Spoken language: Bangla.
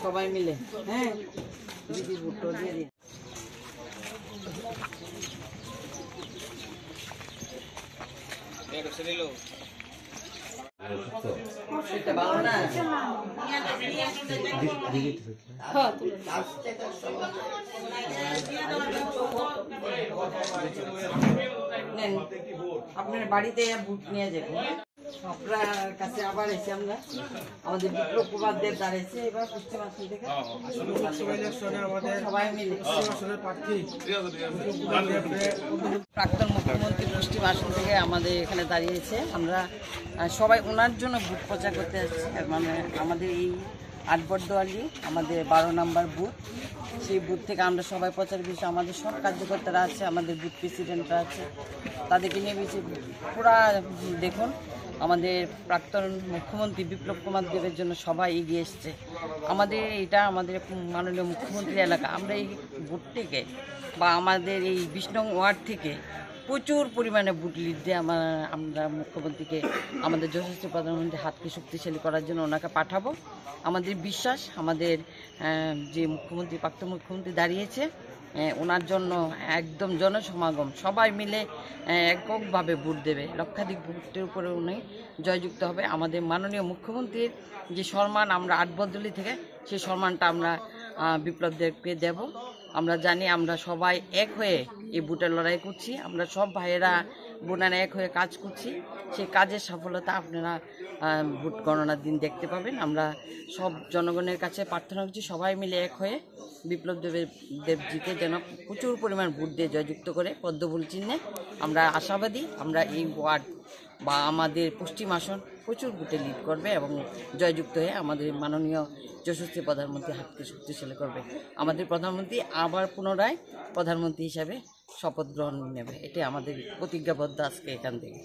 সবাই মিলে হ্যাঁ দিদি ভুট্টো দিয়ে দিন। ভালো না আপনার বাড়িতে ভোট নিয়ে যাবেন। আপনার কাছে আবার এসে আমরা আমাদের বিপ্লব কুমারদের দাঁড়িয়েছে এবার পশ্চিম আসন থেকে সবাই মিলে প্রাক্তন মুখ্যমন্ত্রী পশ্চিম আসন থেকে আমাদের এখানে দাঁড়িয়েছে। আমরা সবাই ওনার জন্য ভোট প্রচার করতে আসছি। মানে আমাদের এই আটবরদোয়ালি আমাদের 12 নম্বর বুথ, সেই বুথ থেকে আমরা সবাই প্রচার করছি। আমাদের সব কার্যকর্তারা আছে, আমাদের বুথ প্রেসিডেন্টরা আছে, তাদেরকে নিয়ে বেশি পুরা দেখুন আমাদের প্রাক্তন মুখ্যমন্ত্রী বিপ্লব কুমার দেবের জন্য সবাই এগিয়ে এসছে। আমাদের এটা আমাদের মাননীয় মুখ্যমন্ত্রী এলাকা। আমরা এই ভোটটিকে বা আমাদের এই 20 নং ওয়ার্ড থেকে প্রচুর পরিমাণে ভোট লিড দিয়ে আমরা মুখ্যমন্ত্রীকে আমাদের যশস্বী প্রধানমন্ত্রী হাতকে শক্তিশালী করার জন্য ওনাকে পাঠাবো। আমাদের বিশ্বাস আমাদের যে মুখ্যমন্ত্রী প্রাক্তন মুখ্যমন্ত্রী দাঁড়িয়েছে ওনার জন্য একদম জনসমাগম সবাই মিলে এককভাবে ভোট দেবে। লক্ষাধিক ভোটের উপরে উনি জয়যুক্ত হবে। আমাদের মাননীয় মুখ্যমন্ত্রীর যে সম্মান আমরা আটবরদোয়ালি থেকে সেই সম্মানটা আমরা বিপ্লবদেরকে দেব। আমরা জানি আমরা সবাই এক হয়ে এই ভোটের লড়াই করছি। আমরা সব ভাইয়েরা বোনেরা এক হয়ে কাজ করছি। সেই কাজের সফলতা আপনারা ভোট গণনার দিন দেখতে পাবেন। আমরা সব জনগণের কাছে প্রার্থনা করছি সবাই মিলে এক হয়ে বিপ্লব দেবজিকে যেন প্রচুর পরিমাণ ভোট দিয়ে জয়যুক্ত করে পদ্মফুল চিহ্নে। আমরা আশাবাদী আমরা এই ওয়ার্ড বা আমাদের পশ্চিম আসন প্রচুর ভোটে লিড করবে এবং জয়যুক্ত হয়ে আমাদের মাননীয় যশস্বী প্রধানমন্ত্রী হাতকে শক্তিশালী করবে। আমাদের প্রধানমন্ত্রী আবার পুনরায় প্রধানমন্ত্রী হিসাবে শপথ গ্রহণ নেবে। এটাই আমাদের প্রতিজ্ঞাবদ্ধ আজকে এখান থেকে।